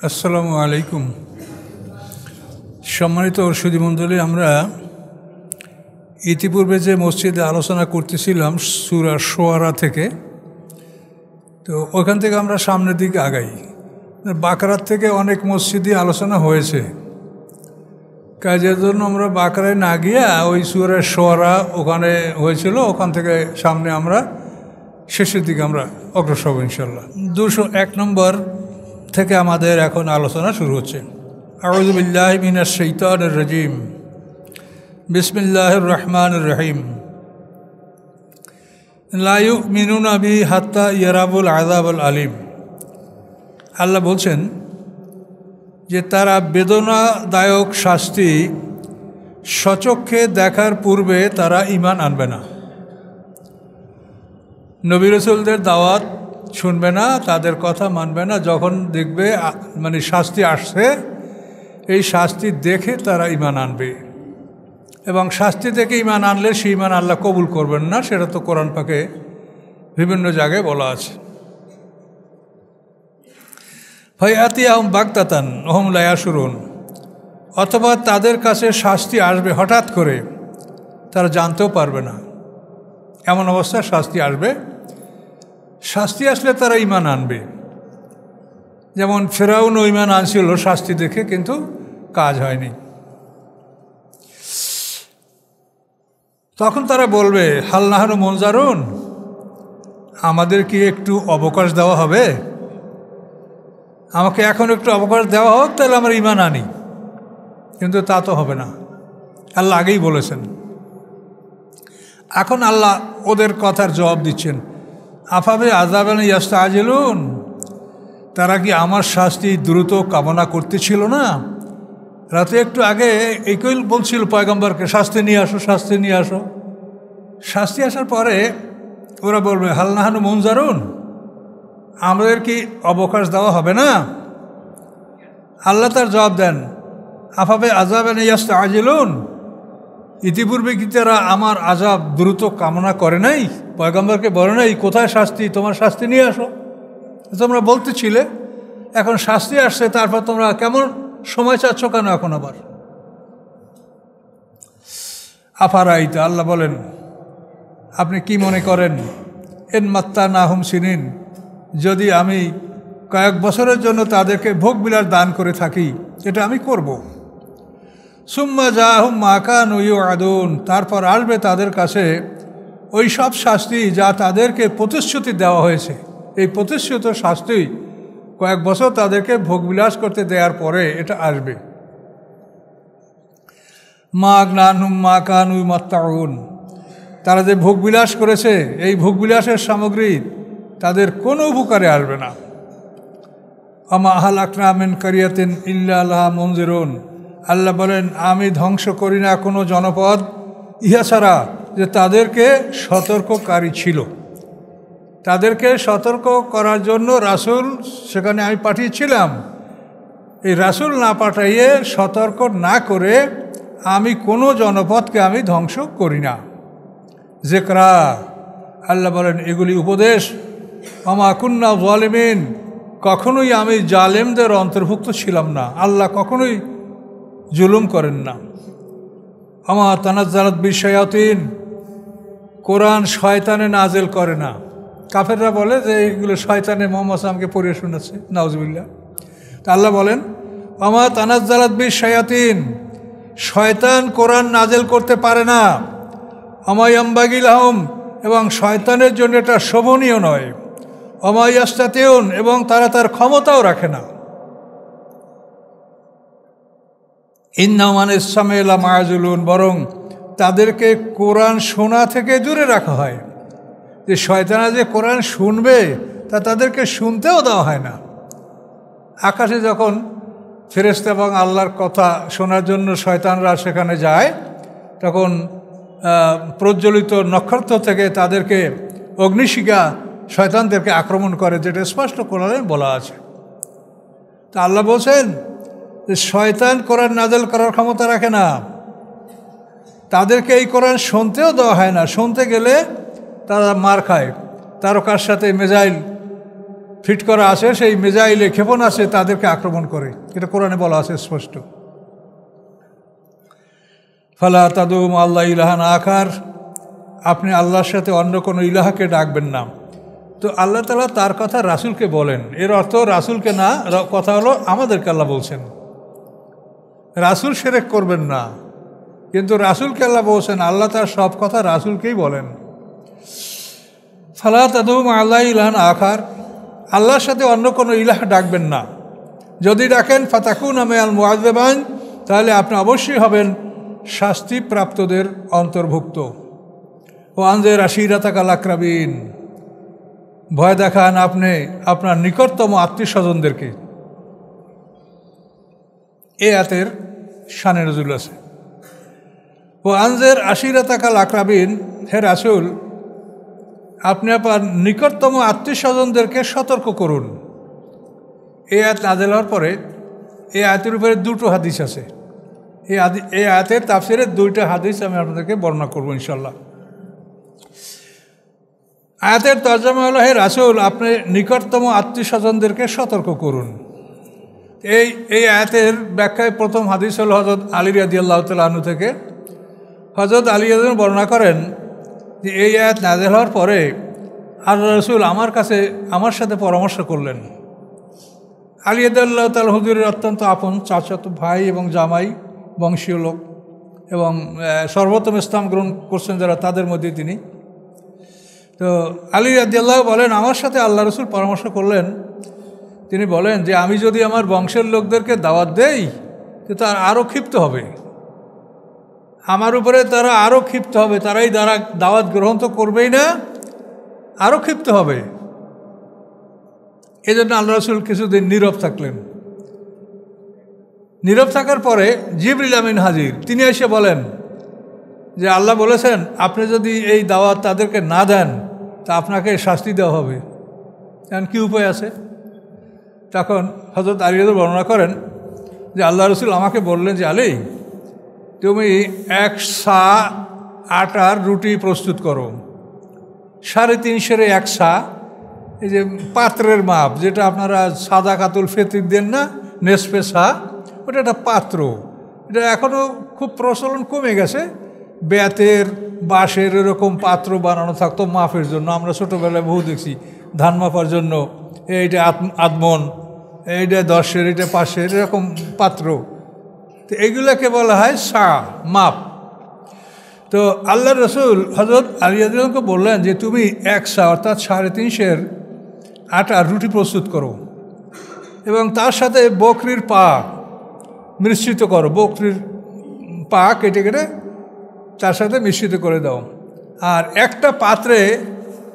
আসসালামু আলাইকুম। সম্মানিত সুধীমণ্ডলী, আমরা ইতিপূর্বে যে মসজিদে আলোচনা করতেছিলাম সূরা শুআরা থেকে, তো ওখান থেকে আমরা সামনের দিকে আগাই। বাকারাত থেকে অনেক মসজিদে আলোচনা হয়েছে, কাজের জন্য আমরা বাকারায় না গিয়া ওই সূরা শুআরা ওখানে হয়েছিল, ওখান থেকে সামনে আমরা শেষের দিকে আমরা অগ্রসর হব ইনশাল্লাহ। 201 নম্বর থেকে আমাদের এখন আলোচনা শুরু হচ্ছে। আউযু বিল্লাহি মিনাশ শাইতানির রাজিম, বিসমিল্লাহির রহমানির রহিম। লা ইউমিনুনা বি হাত্তা ইয়ারাবুল আযাবুল আলিম। আল্লাহ বলছেন যে তারা বেদনাদায়ক শাস্তি স্বচক্ষে দেখার পূর্বে তারা ঈমান আনবে না, নবী রাসূলদের দাওয়াত শুনবে না, তাদের কথা মানবে না। যখন দেখবে শাস্তি আসছে, এই শাস্তি দেখে তারা ঈমান আনবে, এবং শাস্তি থেকে ঈমান আনলে সেই ঈমান আল্লাহ কবুল করবেন না। সেটা তো কোরআন পাকে বিভিন্ন জায়গায় বলা আছে। ফায়াতিয়াহুম বাগতাতান ওহুম লা ইয়াশউরুন, অথবা তাদের কাছে শাস্তি আসবে হঠাৎ করে, তারা জানতেও পারবে না। এমন অবস্থায় শাস্তি আসবে, শাস্তি আসলে তারা ঈমান আনবে। যেমন ফেরাউনও ঈমান আনছিল শাস্তি দেখে, কিন্তু কাজ হয়নি। তখন তারা বলবে হাল নাহনু মুনজারুন, আমাদের কি একটু অবকাশ দেওয়া হবে? আমাকে এখন একটু অবকাশ দেওয়া হোক, তাহলে আমরা ঈমান আনি। কিন্তু তা তো হবে না, আল্লাহ আগেই বলেছেন। এখন আল্লাহ ওদের কথার জবাব দিচ্ছেন। আফাবে আযাবানি ইয়াস্তাজিলুন, তারা কি আমার শাস্তি দ্রুত কামনা করতেছিল না? রাতে একটু আগে একই বলছিল পয়গম্বরকে, শাস্তি নিয়ে আসো, শাস্তি নিয়ে আসো। শাস্তি আসার পরে ওরা বলবে হাল নাহানু মুনজারুন, আমাদের কি অবকাশ দেওয়া হবে না? আল্লাহ তার জবাব দেন, আফাবে আযাবানি ইয়াস্তাজিলুন, ইতিপূর্বে কি তারা আমার আযাব দ্রুত কামনা করে নাই? পয়গম্বরকে বলে নাই কোথায় শাস্তি, তোমার শাস্তি নিয়ে আসো? তোমরা বলতেছিলে, এখন শাস্তি আসছে, তারপর তোমরা কেমন সময় চাচ্ছ কেন এখন আবার? আফারাইতা, আল্লাহ বলেন আপনি কি মনে করেন, এন মাত্তা নাহুম সিনিন, যদি আমি কয়েক বছরের জন্য তাদেরকে ভোগবিলাস দান করে থাকি, এটা আমি করব। সুম্মা জাহুম মা কানু ইউআদুন, তারপর আসবে তাদের কাছে ওই সব শাস্তি যা তাদেরকে প্রতিশ্রুতি দেওয়া হয়েছে। এই প্রতিশ্রুত শাস্তি কয়েক বছর তাদেরকে ভোগবিলাস করতে দেওয়ার পরে এটা আসবে। মা আগনাহুম মা কানু ইমাত্তাউন, তারা যে ভোগবিলাস করেছে, এই ভোগবিলাসের সামগ্রী তাদের কোনো উপকারে আসবে না। আমা আহলাকনা মিন কারিয়াতিন ইল্লা লাহা মুনজিরুন, আল্লাহ বলেন আমি ধ্বংস করি না কোনো জনপদ ইহা ছাড়া যে তাদেরকে সতর্ককারী ছিল। তাদেরকে সতর্ক করার জন্য রাসূল সেখানে আমি পাঠিয়েছিলাম। এই রাসূল না পাঠাইয়ে, সতর্ক না করে আমি কোনো জনপদকে আমি ধ্বংস করি না। যিকরা, আল্লাহ বলেন এগুলি উপদেশ। আমা কুন্না যালিমিন, কখনোই আমি জালেমদের অন্তর্ভুক্ত ছিলাম না। আল্লাহ কখনোই জুলুম করেন না। আমা তানাজ্জালাত বিশ-শায়াতিন, কোরআন শয়তানে নাজেল করে না। কাফেররা বলে যে এগুলো শয়তানে মুহাম্মদ সাল্লাল্লাহু আলাইহি ওয়াসাল্লামকে পড়িয়ে শোনাচ্ছে, নাউজুবিল্লাহ। তা আল্লাহ বলেন আমা তানাজ্জালাত বিশ-শায়াতিন, শয়তান কোরআন নাজেল করতে পারে না। আমা ইয়ামবাগি লাহুম, এবং শয়তানের জন্য এটা শোভনীয় নয়। আমা ইয়াস্তাতিউন, এবং তারা তার ক্ষমতাও রাখে না। ইন্নামান ইসসামিলা মাআজুলুন, বরং তাদেরকে কোরআন শোনা থেকে দূরে রাখা হয়। যে শয়তানা যে কোরআন শুনবে, তা তাদেরকে শুনতেও দেওয়া হয় না। আকাশে যখন ফেরেশতা এবং আল্লাহর কথা শোনার জন্য শয়তানরা সেখানে যায়, তখন প্রজ্বলিত নক্ষত্র থেকে তাদেরকে অগ্নিশিখা শয়তানদেরকে আক্রমণ করে, যেটা স্পষ্ট কোরআনে বলা আছে। তা আল্লাহ বলছেন যে শয়তান কোরআন নাজেল করার ক্ষমতা রাখে না, তাদেরকে এই কোরআন শুনতেও দেওয়া হয় না। শুনতে গেলে তারা মার খায়, তারকার সাথে মিসাইল ফিট করা আছে, সেই মিসাইলে ক্ষেপণাস্ত্রে তাদেরকে আক্রমণ করে। এটা কোরআনে বলা আছে স্পষ্ট। ফালা তাদু আল্লাহ ইলাহান আখার, আপনি আল্লাহর সাথে অন্য কোনো ইলাহাকে ডাকবেন না। তো আল্লাহ তাআলা তার কথা রাসূলকে বলেন, এর অর্থ রাসূলকে না, কথা হলো আমাদেরকে আল্লাহ বলছেন রাসূল শিরক করবেন না, কিন্তু রাসূলকে আল্লাহ বলছেন, আল্লাহ তার সব কথা রাসূলকেই বলেন। ফালা তাদু আল্লাহ ইলাহান আখার, আল্লাহর সাথে অন্য কোনো ইলাহ ডাকবেন না। যদি ডাকেন ফাতাকুনা মিনাল মুআযযাবিন, তাহলে আপনি অবশ্যই হবেন শাস্তিপ্রাপ্তদের অন্তর্ভুক্ত। ও আনজির আশিরাতাকাল আকরাবিন, ভয় দেখান আপনি আপনার নিকটতম আত্মীয় স্বজনদেরকে। এ আয়াতের শানে নজুল আছে। ও আনজির আশিরাতাকাল আকরাবিন, হে রাসূল আপনি আপনার নিকটতম আত্মীয় স্বজনদেরকে সতর্ক করুন। এই আয়াত নাযিল হওয়ার পরে এই আয়াতের উপরে দুটো হাদিস আছে। এই আয়াতের তাফসিরের দুইটা হাদিস আমি আপনাদেরকে বর্ণনা করব ইনশাল্লাহ। আয়াতের তরজমা হলো, হে রাসূল আপনি নিকটতম আত্মীয় স্বজনদেরকে সতর্ক করুন। এই আয়াতের ব্যাখ্যায় প্রথম হাদিস হল হযরত আলী রাদিয়াল্লাহু তাআলা আনহু থেকে। হযরত আলী রাদিয়াল্লাহু বর্ণনা করেন যে এই আয়াত নাযিল হওয়ার পরে আল্লাহ রাসূল আমার সাথে পরামর্শ করলেন। আলী রাদিয়াল্লাহু তাআলা হুজুরের অত্যন্ত আপন চাচাতো ভাই এবং জামাই বংশীয় লোক, এবং সর্বোত্তম ইসলাম গ্রহণ করছেন যারা, তাদের মধ্যে তিনি। তো আলী রাদিয়াল্লাহু বলেন, আমার সাথে আল্লাহ রাসূল পরামর্শ করলেন। তিনি বলেন যে আমি যদি আমার বংশের লোকদেরকে দাওয়াত দেই তো তারা আরও ক্ষিপ্ত হবে, আমার উপরে তারা আরও ক্ষিপ্ত হবে, তারাই দাওয়াত গ্রহণ তো করবেই না, আরও ক্ষিপ্ত হবে। এই জন্য আল্লাহ রাসূল কিছুদিন নীরব থাকলেন। নীরব থাকার পরে জিবরিল আমিন হাজির, তিনি এসে বলেন যে আল্লাহ বলেছেন আপনি যদি এই দাওয়াত তাদেরকে না দেন তা আপনাকে শাস্তি দেওয়া হবে। এখন কী উপায় আছে? তখন হযরত আলী রাদিয়াল্লাহু বর্ণনা করেন যে আল্লাহ রাসূল আমাকে বললেন যে আলী, তুমি 1 সা আটার রুটি প্রস্তুত করো, 3.5 1 সা, এই যে পাত্রের মাপ, যেটা আপনারা সাদা কাতুল ফেতির দেন না, নেসফে সা, ওটা একটা পাত্র। এটা এখনও খুব প্রচলন কমে গেছে। বেতের বাঁশের এরকম পাত্র বানানো থাকতো মাপের জন্য, আমরা ছোটোবেলায় বহু দেখছি, ধান মাপার জন্য। এইটা আদমন, এইটা 10-এর, এইটা 5-এর, এরকম পাত্র। তো এগুলোকে বলা হয় সা, মাপ। তো আল্লাহ রাসূল হযরত আলী রাদিয়াল্লাহু বললেন যে তুমি 1 সা অর্থাৎ 3.5 আটার রুটি প্রস্তুত করো, এবং তার সাথে বকরির পা মিশ্রিত করো, বকরির পা কেটে কেটে তার সাথে মিশ্রিত করে দাও, আর একটা পাত্রে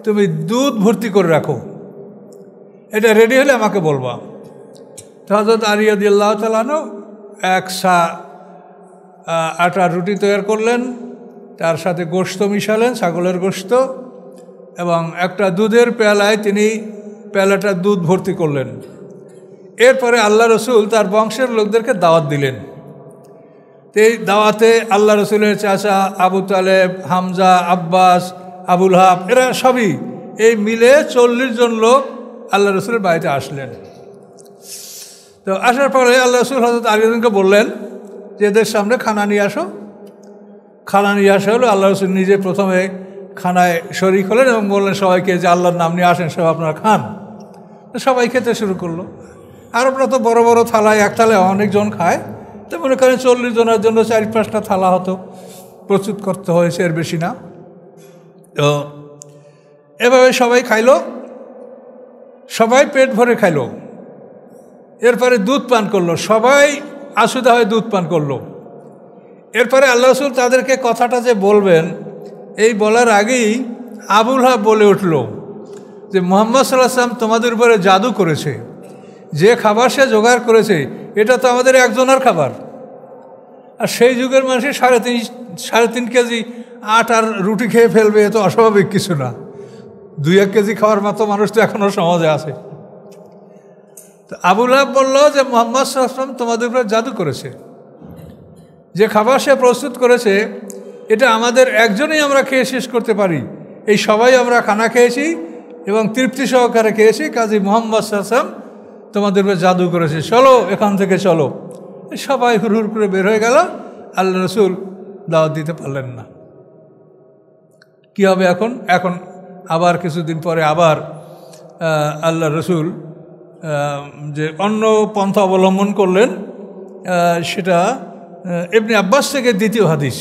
তুমি দুধ ভর্তি করে রাখো। এটা রেডি হলে আমাকে বলবা। তো হযরত আলী রাদিয়াল্লাহু তাআলা 1 সা আটার রুটি তৈরি করলেন, তার সাথে গোশত মিশালেন, ছাগলের গোশত, এবং একটা দুধের পেয়ালায় তিনি পেয়ালাটা দুধ ভর্তি করলেন। এরপরে আল্লাহ রাসূল তার বংশের লোকদেরকে দাওয়াত দিলেন। এই দাওয়াতে আল্লাহ রাসূলের চাচা আবু তালেব, হামজা, আব্বাস, আবুল হাব, এরা সবই এই মিলে 40 জন লোক আল্লাহ রাসূলের বাড়িতে আসলেন। তো আসার পরে আল্লাহ রাসূল হযরত আলী রাদিয়াল্লাহু বললেন যে এদের সামনে খানা নিয়ে আসো। খানা নিয়ে আসা হলো, আল্লাহ রাসূল নিজে প্রথমে খানায় শরীক হলেন এবং বললেন সবাইকে যে আল্লাহর নাম নিয়ে আসেন, সব আপনারা খান। সবাই খেতে শুরু করলো। আরবরা তো বড় বড় থালায়, এক থালায় অনেকজন খায়, তো মনে করেন 40 জনের জন্য 4-5টা থালা হতো, প্রস্তুত করতে হয়েছে, এর বেশি না। তো এভাবে সবাই খাইলো, সবাই পেট ভরে খাইলো। এরপরে দুধ পান করলো, সবাই আসুদা হয়ে দুধ পান করলো। এরপরে আল্লাহ রাসূল তাদেরকে কথাটা যে বলবেন, এই বলার আগেই আবুল হাব বলে উঠল যে মুহাম্মদ সাল্লাল্লাহু আলাইহি ওয়াসাল্লাম তোমাদের উপরে জাদু করেছে, যে খাবার সে জোগাড় করেছে এটা তো আমাদের একজনের খাবার। আর সেই যুগের মানুষের 3.5 কেজি আটার রুটি খেয়ে ফেলবে, এ তো অস্বাভাবিক কিছু না। 2-1 কেজি খাওয়ার মতো মানুষ তো এখনও সমাজে আছে। তো আবুল হাব বলল যে মুহাম্মদ সাল্লাল্লাহু আলাইহি ওয়াসাল্লাম তোমাদের উপরে জাদু করেছে, যে খাবার সে প্রস্তুত করেছে এটা আমাদের একজনেই আমরা খেয়ে শেষ করতে পারি। এই সবাই আমরা খানা খেয়েছি, এবং তৃপ্তি সহকারে খেয়েছি, কাজী মুহাম্মদ সাল্লাল্লাহু আলাইহি ওয়াসাল্লাম তোমাদের উপর জাদু করেছে, চলো এখান থেকে চলো। সবাই হুড় করে বের হয়ে গেল, আল্লাহ রসুল দাওয়াত দিতে পারলেন না। কি হবে এখন? এখন আবার কিছুদিন পরে আবার আল্লাহ রসুল যে অন্য পন্থা অবলম্বন করলেন, সেটা ইবনে আব্বাস থেকে দ্বিতীয় হাদিস।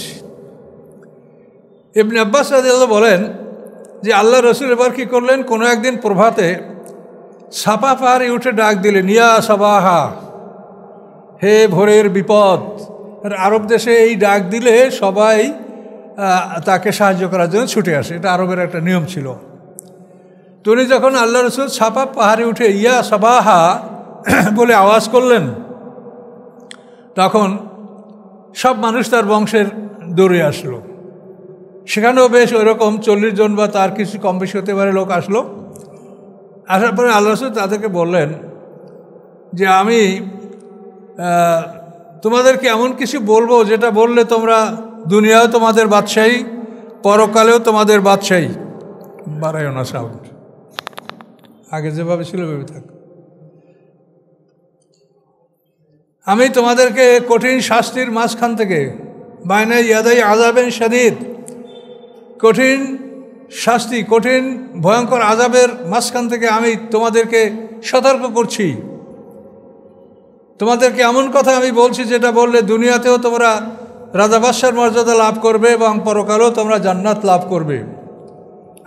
ইবনে আব্বাস রাদিয়াল্লাহু বলেন যে আল্লাহ রসুল এবার কী করলেন, কোনো একদিন প্রভাতে সাফা পাহাড়ে উঠে ডাক দিলেন, ইয়া সাবাহা, হে ভোরের বিপদ। আরব দেশে এই ডাক দিলে সবাই তাকে সাহায্য করার জন্য ছুটে আসে, এটা আরবের একটা নিয়ম ছিল। তো উনি যখন আল্লাহ রসুল সাফা পাহাড়ে উঠে ইয়া সাবাহা বলে আওয়াজ করলেন, তখন সব মানুষ তার বংশের দৌড়ে আসলো। সেখানেও বেশ ওইরকম 40 জন বা তার কিছু কম বেশি হতে পারে লোক আসলো। আসার পরে আল্লাহ রসুল তাদেরকে বললেন যে আমি তোমাদেরকে এমন কিছু বলবো যেটা বললে তোমরা দুনিয়াও তোমাদের বাদশাহী, পরকালেও তোমাদের বাদশাহী। বাড়াইও না সাউন্ড, আগে যেভাবে ছিল ভেবে থাক। আমি তোমাদেরকে কঠিন শাস্তির মাঝখান থেকে, বাইনা ইয়াদাই আযাবেন শাদীদ, কঠিন শাস্তি, কঠিন ভয়ঙ্কর আযাবের মাঝখান থেকে আমি তোমাদেরকে সতর্ক করছি। তোমাদেরকে এমন কথা আমি বলছি যেটা বললে দুনিয়াতেও তোমরা রাজা বাদশার মর্যাদা লাভ করবে এবং পরকালেও তোমরা জান্নাত লাভ করবে।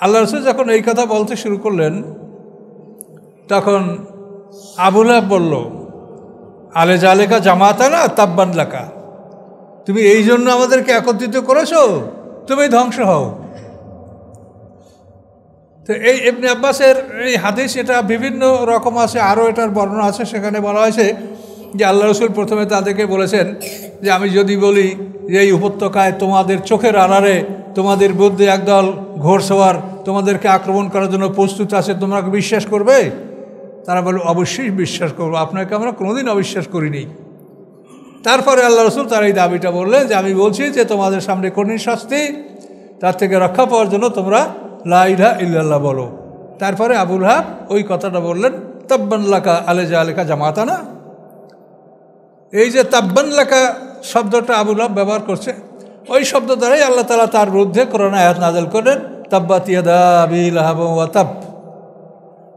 আল্লাহ রাসূল যখন এই কথা বলতে শুরু করলেন, তখন আবু লাহাব বলল, আলে জালেকা জামাতানা তাব্বান লাকা, তুমি এই জন্য আমাদেরকে একত্রিত করেছো, তুমি ধ্বংস হও। তো এই ইবনে আব্বাসের এই হাদিস, এটা বিভিন্ন রকম আছে, আরও এটার বর্ণনা আছে। সেখানে বলা হয়েছে যে আল্লাহ রসুল প্রথমে তাদেরকে বলেছেন যে আমি যদি বলি যে এই উপত্যকায় তোমাদের চোখের আড়ালে তোমাদের মধ্যে একদল ঘোড়সওয়ার তোমাদেরকে আক্রমণ করার জন্য প্রস্তুত আছে, তোমরা বিশ্বাস করবে? তারা বলল, অবশ্যই বিশ্বাস করবো, আপনাকে আমরা কোনোদিন অবিশ্বাস করিনি। তারপরে আল্লাহ রসুল তার এই দাবিটা বললেন যে আমি বলছি যে তোমাদের সামনে কঠিন শাস্তি, তার থেকে রক্ষা পাওয়ার জন্য তোমরা লা ইলাহা ইল্লাল্লাহ বলো। তারপরে আবু লাহাব ওই কথাটা বললেন, তাব্বান লাকা আলে জালেকা জামাতানা। এই যে তাব্বান লাকা শব্দটা আবু লাহাব ব্যবহার করছে, ওই শব্দ দ্বারাই আল্লাহ তাআলা তার বিরুদ্ধে কোরআন আয়াত নাযিল করেন, তাব্বাত ইয়াদা আবি লাহাব ওয়া তাব।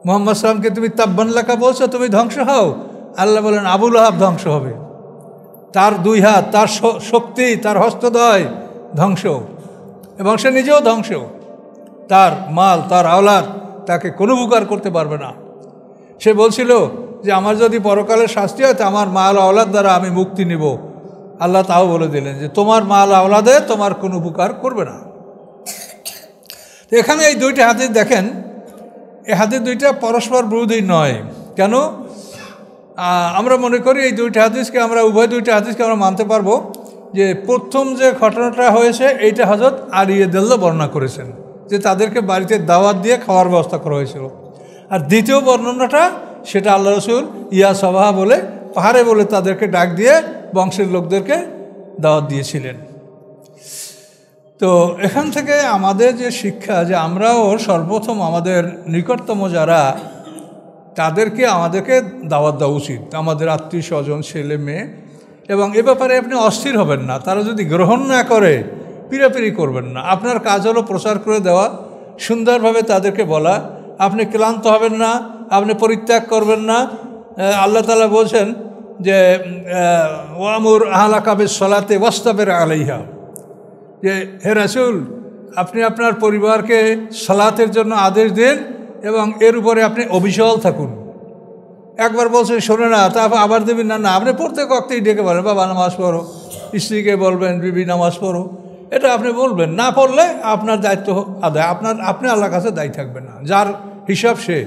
মুহাম্মদ সাল্লামকে তুমি তাব্বান লাকা বলছো, তুমি ধ্বংস হও। আল্লাহ বলেন আবু লাহাব ধ্বংস হবে, তার দুই হাত, তার শক্তি, তার হস্তদ্বয় ধ্বংস, এবং সে নিজেও ধ্বংস। তার মাল, তার আওলাদ তাকে কোনো উপকার করতে পারবে না। সে বলছিল যে আমার যদি পরকালের শাস্তি হয়, তো আমার মাল আওলাদ দ্বারা আমি মুক্তি নিব। আল্লাহ তাও বলে দিলেন যে তোমার মাল আওলাদে তোমার কোনো উপকার করবে না। এখানে এই দুইটা হাদিস দেখেন, এই হাদিস দুইটা পরস্পর বিরোধী নয়। কেন? আমরা মনে করি এই দুইটা হাদিসকে আমরা দুইটা হাদিসকে আমরা মানতে পারবো যে প্রথম যে ঘটনাটা হয়েছে এইটা হযরত আলী রাদিয়াল্লাহু বর্ণনা করেছেন, যে তাদেরকে বাড়িতে দাওয়াত দিয়ে খাওয়ার ব্যবস্থা করা হয়েছিল। আর দ্বিতীয় বর্ণনাটা সেটা আল্লাহ রসুল ইয়া সাবাহা বলে পাহাড়ে বলে তাদেরকে ডাক দিয়ে বংশের লোকদেরকে দাওয়াত দিয়েছিলেন। তো এখান থেকে আমাদের যে শিক্ষা, যে আমরাও সর্বপ্রথম আমাদের নিকটতম যারা তাদেরকে আমাদেরকে দাওয়াত দেওয়া উচিত, আমাদের আত্মীয় স্বজন, ছেলে মেয়ে। এবং এ ব্যাপারে আপনি অস্থির হবেন না, তারা যদি গ্রহণ না করে পিড়াপিড়ি করবেন না। আপনার কাজ হলো প্রচার করে দেওয়া, সুন্দরভাবে তাদেরকে বলা। আপনি ক্লান্ত হবেন না, আপনি পরিত্যাগ করবেন না। আল্লাহ তাআলা বলছেন যে ওয়ামুর আহলাকা বিস-সালাতি ওয়াসতাবির আলাইহা, যে হে রাসূল, আপনি আপনার পরিবারকে সালাতের জন্য আদেশ দিন এবং এর উপরে আপনি অবিচল থাকুন। একবার বলছেন শোনে না, তারপর আবার দেবেন না, না আপনি প্রত্যেক ওয়াক্তেই ডেকে বলেন, বাবা নামাজ পড়ো, স্ত্রীকে বলবেন বিবি নামাজ পড়ো, এটা আপনি বলবেন। না পড়লে আপনার দায়িত্ব আদায়, আপনি আল্লাহর কাছে দায়ী থাকবেন না, যার হিসাব সে,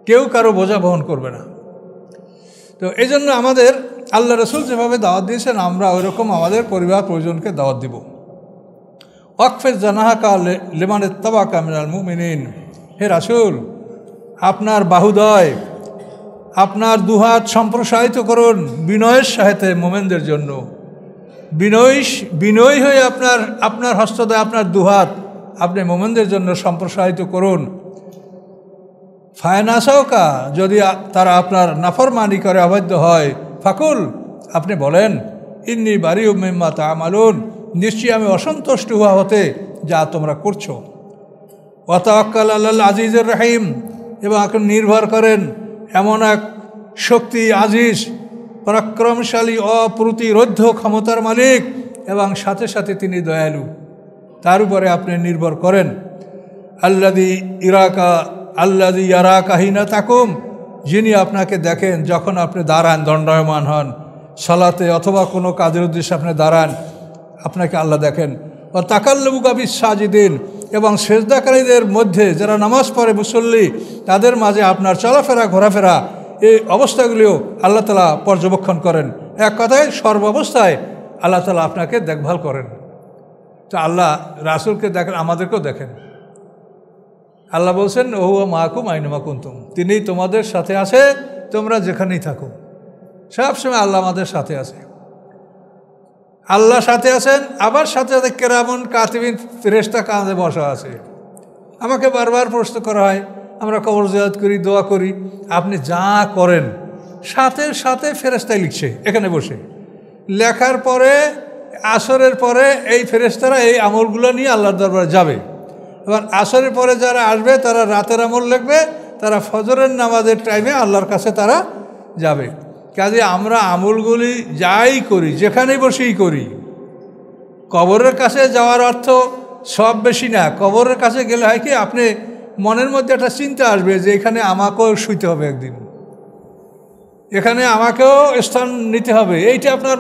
কেউ কারো বোঝা বহন করবে না। তো এই জন্য আমাদের আল্লাহ রসুল যেভাবে দাওয়াত দিয়েছেন, আমরা ওইরকম আমাদের পরিবার পরিজনকে দাওয়াত দিব। ওয়াকফির জানাহাকা লিমান ইত্তাবাকা মিনাল মুমিনিন, হে রাসূল, আপনার বাহুদয়, আপনার দুহাত সম্প্রসারিত করুন বিনয়ের সাথে মোমেনদের জন্য। বিনয়ী হয়ে আপনার হস্তদয়, আপনার দুহাত আপনি মোমেনদের জন্য সম্প্রসারিত করুন। ফায়নাসাওকা, যদি তারা আপনার নাফরমানি করে অবাধ্য হয়, ফাকুল, আপনি বলেন, ইন্নী বারিউ মিম্মা তা'মালুন, নিশ্চয়ই আমি অসন্তুষ্ট হওয়া হতে যা তোমরা করছো। ওয়া তাওয়াক্কাল আলাল আজিজুর রহিম, এবং এখন নির্ভর করেন এমন এক শক্তি আজিজ, পরাক্রমশালী, অপ্রতিরোধ্য ক্ষমতার মালিক, এবং সাথে সাথে তিনি দয়ালু, তার উপরে আপনি নির্ভর করেন। আল্লাযী ইয়ারাকা হিনা তাকুম, যিনি আপনাকে দেখেন যখন আপনি দাঁড়ান, দণ্ডায়মান হন সালাতে অথবা কোনো কাজের উদ্দেশ্যে আপনি দাঁড়ান, আপনাকে আল্লাহ দেখেন। ও তাকাল্লুবুকা ফিস সাজিদিন, এবং সেজদাকারীদের মধ্যে যারা নামাজ পড়ে মুসল্লি, তাদের মাঝে আপনার চলাফেরা ঘোরাফেরা, এই অবস্থাগুলিও আল্লাহ তাআলা পর্যবেক্ষণ করেন। এক কথায় সর্বাবস্থায় আল্লাহ তাআলা আপনাকে দেখভাল করেন। তো আল্লাহ রাসূলকে দেখেন, আমাদেরকেও দেখেন। আল্লাহ বলছেন, ও মাকুম আইনামা কুনতুম, তিনি তোমাদের সাথে আছে, তোমরা যেখানেই থাকো। সবসময় আল্লাহ আমাদের সাথে আছে। আল্লাহ সাথে আছেন, আবার সাথে সাথে কেরামুন কাতিবিন ফেরেশতা কাঁধে বসা আছে। আমাকে বারবার প্রশ্ন করা হয়, আমরা কবর জিয়ারত করি, দোয়া করি, আপনি যা করেন সাথে সাথে ফেরেশতাই লিখছে এখানে বসে। লেখার পরে আসরের পরে এই ফেরেশতারা এই আমলগুলো নিয়ে আল্লাহর দরবারে যাবে। এবার আসরের পরে যারা আসবে তারা রাতের আমল লিখবে, তারা ফজরের নামাজের টাইমে আল্লাহর কাছে তারা যাবে। কাজে আমরা আমলগুলি যাই করি, যেখানেই বসেই করি, কবরের কাছে যাওয়ার অর্থ সব বেশি না। কবরের কাছে গেলে হয় কি, আপনি মনের মধ্যে একটা চিন্তা আসবে যে এখানে আমাকেও শুইতে হবে একদিন, এখানে আমাকেও স্থান নিতে হবে। এইটা আপনার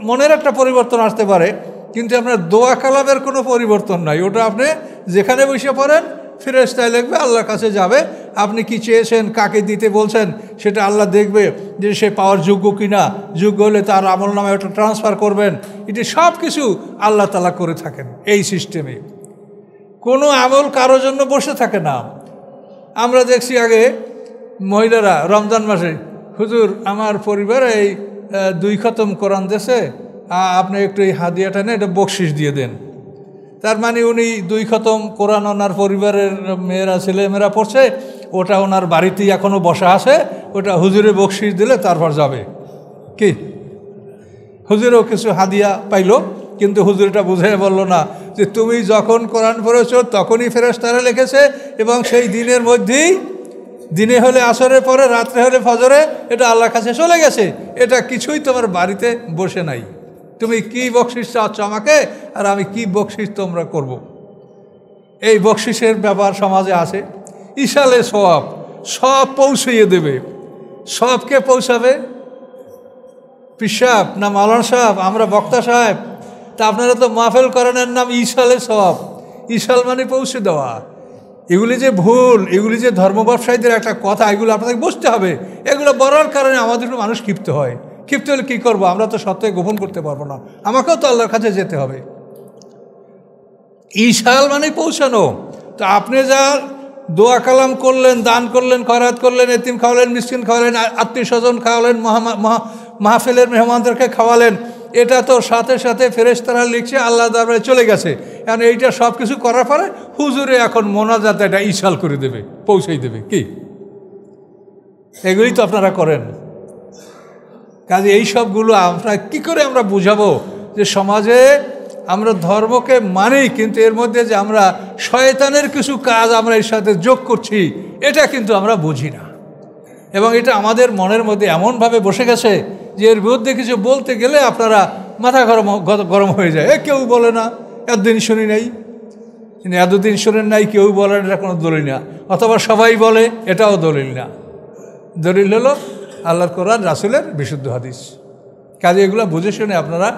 মনের একটা পরিবর্তন আসতে পারে, কিন্তু আপনার দোয়া কালামের কোনো পরিবর্তন নাই। ওটা আপনি যেখানে বসে পড়েন, ফেরেশতায় লিখবে, আল্লাহর কাছে যাবে। আপনি কি চেয়েছেন, কাকে দিতে বলছেন, সেটা আল্লাহ দেখবে যে সে পাওয়ার যোগ্য কিনা। যোগ্য হলে তার আমল নামে ওটা ট্রান্সফার করবেন। এটি সব কিছু আল্লাহ তাআলা করে থাকেন এই সিস্টেমে। কোনো আমল কারোর জন্য বসে থাকে না। আমরা দেখছি আগে মহিলারা রমজান মাসে, হুজুর আমার পরিবারে এই 2 খতম কোরআন দেশে, আপনি একটু এই হাদিয়াটা নেন, এটা বকশিস দিয়ে দেন। তার মানে উনি 2 খতম কোরআন ওনার পরিবারের মেয়েরা ছেলেমেয়েরা পড়ছে, ওটা ওনার বাড়িতেই এখনও বসা আছে, ওটা হুজুরে বকশিস দিলে তারপর যাবে। কি হুজুরেও কিছু হাদিয়া পাইল, কিন্তু হুজুর এটা বুঝাই বললো না যে তুমি যখন কোরআন পড়েছ তখনই ফেরেশতারা লিখেছে, এবং সেই দিনের মধ্যেই, দিনে হলে আসরের পরে, রাত্রে হলে ফজরে, এটা আল্লাহর কাছে চলে গেছে। এটা কিছুই তোমার বাড়িতে বসে নাই। তুমি কি বকশিস চাচ্ছ আমাকে, আর আমি কি বকশিস তোমরা করব। এই বকশিসের ব্যাপার সমাজে আছে। ইশালে সওয়াব, সব পৌঁছিয়ে দেবে। সবকে পৌঁছাবে পীর সাহেব না মাওলানা সাহেব, আমরা বক্তা সাহেব। তা আপনারা তো মাহফিল করানোর নাম ইশালে সওয়াব। ইশাল মানে পৌঁছে দেওয়া। এগুলি যে ভুল, এগুলি যে ধর্ম ব্যবসায়ীদের একটা কথা, এগুলো আপনাকে বুঝতে হবে। এগুলো বলার কারণে আমাদের মানুষ ক্ষিপ্ত হয়। ক্ষিপ্ত হলে কী করবো, আমরা তো সত্যি গোপন করতে পারবো না, আমাকেও তো আল্লাহর কাছে যেতে হবে। ইশাল মানে পৌঁছানো। তো আপনি যা দোয়া কালাম করলেন, দান করলেন, খয়রাত করলেন, এতিম খাওয়ালেন, মিসকিন খাওয়ালেন, আত্মীয় স্বজন খাওয়ালেন, মাহফিলের মেহমানদেরকে খাওয়ালেন, এটা তো সাথে সাথে ফেরেশতারা লিখছে, আল্লাহ দরবারে চলে গেছে। কারণ এইটা সব কিছু করার পরে হুজুরে এখন মোনাজাত এটা ইশাল করে দেবে, পৌঁছেই দেবে। কি এগুলি তো আপনারা করেন। কাজে এই সবগুলো আমরা কী করে আমরা বুঝাবো যে সমাজে আমরা ধর্মকে মানি, কিন্তু এর মধ্যে যে আমরা শয়তানের কিছু কাজ আমরা এর সাথে যোগ করছি, এটা কিন্তু আমরা বুঝি না। এবং এটা আমাদের মনের মধ্যে এমনভাবে বসে গেছে যে এর বিরুদ্ধে কিছু বলতে গেলে আপনারা মাথা গরম হয়ে যায়। কেউ বলে না, এতদিন শুনি নাই, এতদিন শুনেন নাই, কেউ বলে না, এটা কোনো দলিল না। অথবা সবাই বলে, এটাও দলিল না। দলিল হলো আল্লাহর কোরআন, রাসূলের বিশুদ্ধ হাদিস। কাজে এগুলো বুঝে শুনে আপনারা